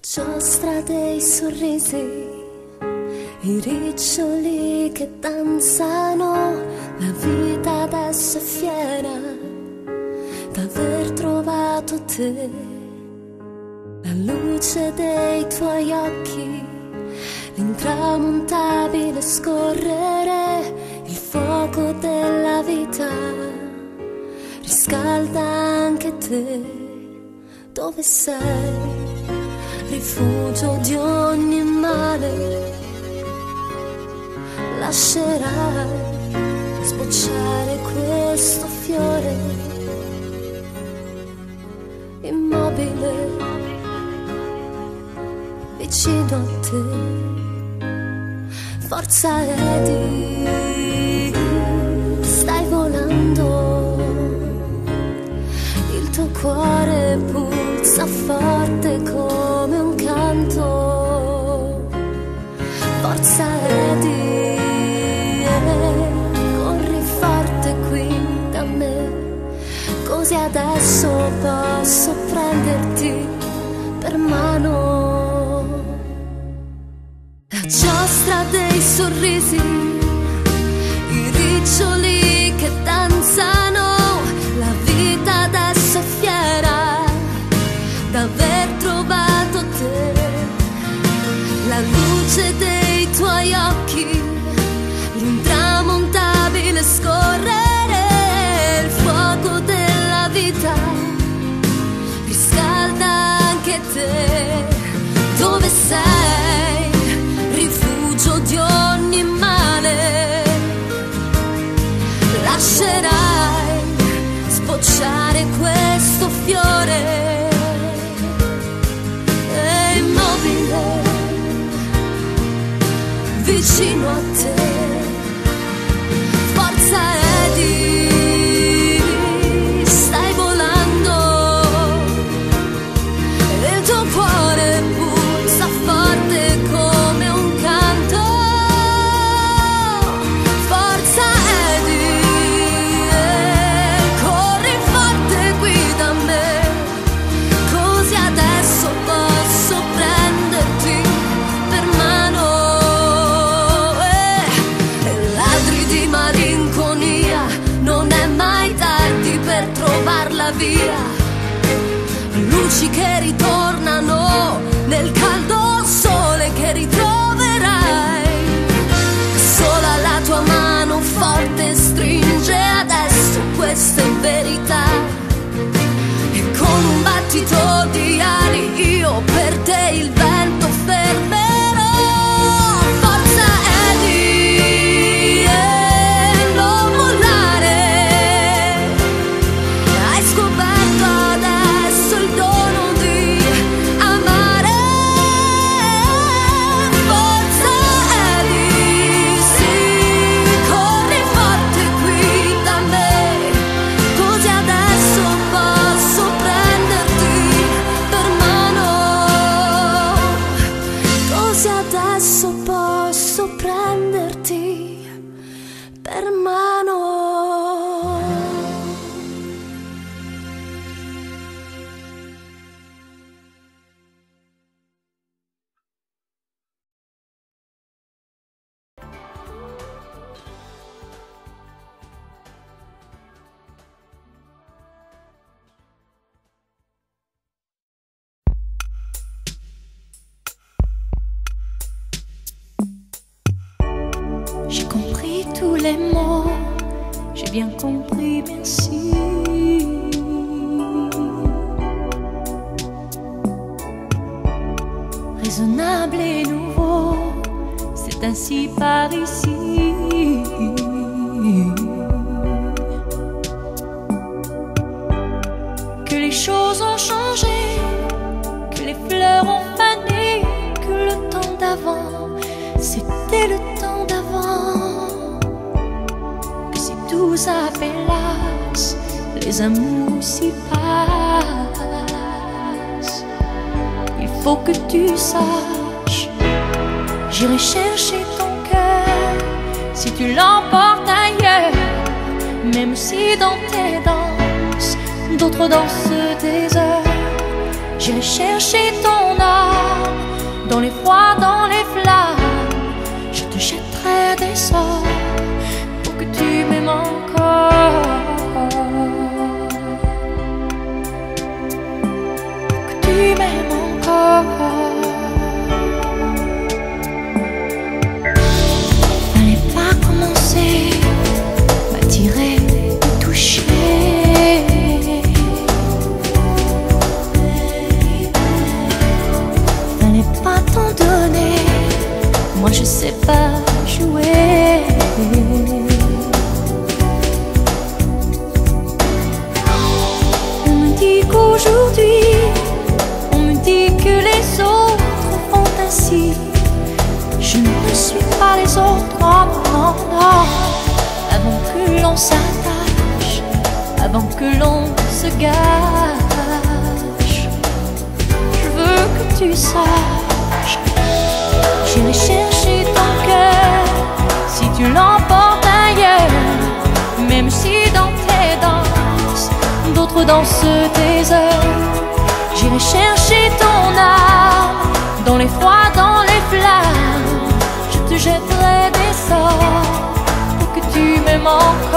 Giostra dei sorrisi, i riccioli che danzano, la vita adesso è fiera d'aver trovato te. La luce dei tuoi occhi, l'intramontabile scorrere, il fuoco della vita riscalda anche te. Dove sei? Rifugio di ogni male, lascerai sbocciare questo fiore immobile vicino a te. Forza Eddie, stai volando, il tuo cuore pulsa forte come un canto. Forza Eddie, corri forte qui da me, così adesso posso prenderti per mano. La giostra dei sorrisi, i riccioli che danzano, la vita adesso è fiera d'aver trovato te. La luce dei tuoi occhi, l'intramontabile scorrere, il fuoco della vita riscalda anche te. Dove sei? Rifugio di ogni male, lascerai sbocciare questo fiore immobile vicino a te. Forza Eddie, stai volando, il tuo cuore pulsa forte come un canto. Forza Eddie, corri forte qui da me, così adesso posso prenderti per mano. Ladri di malinconia, non è mai tardi per trovarla via. Luci che ritornano nel caldo sole che ritroverai. Sola la tua mano forte stringe adesso questa è verità. E con un battito di ali io per te il vento fermerò. Forza Eddie, non mollare, hai scoperto adesso il dono di amare. Forza Eddie, sì, corri forte qui da me, così adesso posso prenderti per mano, così adesso posso prenderti per mano. J'ai compris tous les mots, j'ai bien compris, merci. Raisonnable et nouveau, c'est ainsi par ici. Que les choses ont changé, que les fleurs ont fané, que le temps d'avant, c'était le temps d'avant. Que si tout s'appelasse, les amours s'y passent. Il faut que tu saches, j'irai chercher ton cœur si tu l'emportes ailleurs. Même si dans tes danses, d'autres dansent des heures. J'irai chercher ton âme moi je sais pas jouer. On me dit qu'aujourd'hui, on me dit que les autres font ainsi. Je ne suis pas les autres, non, non, non. Avant que l'on s'attache, avant que l'on se gâche, je veux que tu saches, j'irai chercher ton cœur si tu l'emportes ailleurs. Même si dans tes danses, d'autres dansent tes heures, j'irai chercher ton âme dans les froids, dans les flammes. Je te jetterai des sorts pour que tu m'aimes encore.